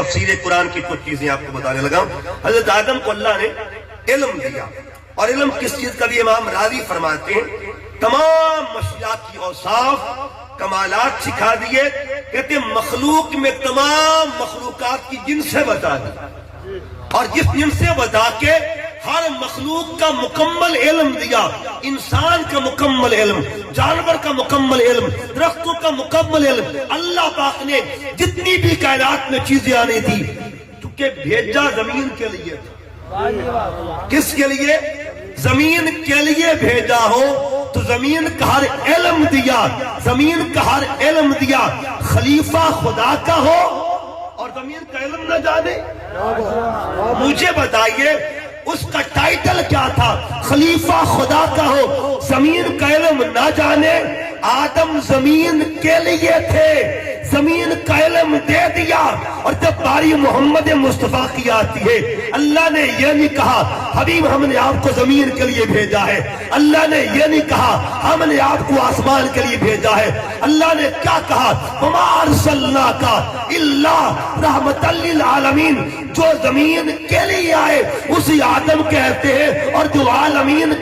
تفسیر قرآن کی کچھ چیزیں آپ کو بتانے لگا ہوں۔ حضرت آدم کو اللہ نے علم دیا، اور علم کس چیز کا بھی امام راضی فرماتے ہیں تمام مشیات کی اوصاف کمالات سکھا دیے، کہتے ہیں مخلوق میں تمام مخلوقات کی جن سے بتا دی، اور جس جن سے بتا کے ہر مخلوق کا مکمل علم دیا، انسان کا مکمل علم، جانور کا مکمل علم، درختوں کا مکمل علم۔ اللہ پاک نے جتنی بھی کائنات میں چیزیں آنی تھی چونکہ بھیجا زمین کے لیے تھا۔ کس کے لیے؟ زمین کے لیے بھیجا ہو تو زمین کا ہر علم دیا، زمین کا ہر علم دیا۔ خلیفہ خدا کا ہو اور زمین کا علم نہ جانے؟ مجھے بتائیے اس کا ٹائٹل کیا تھا؟ خلیفہ خدا کا ہو، زمین کا علم نہ جانے۔ آدم زمین کے لیے تھے، زمین کا علم دے دیا، اور جب باری محمد مصطفیٰ کی آتی ہے اللہ نے یہ نہیں کہا حبیب ہم نے آپ کو زمین کے لیے بھیجا ہے، اللہ نے یہ نہیں کہا ہم نے آپ کو آسمان کے لیے بھیجا ہے، اللہ نے کیا کہا؟ وَمَا أَرْسَلْنَاكَ إِلَّا رَحْمَةً لِّلْعَالَمِينَ۔ جو زمین کے لیے آئے اسی آدم کہتے ہیں، اور جو عالمین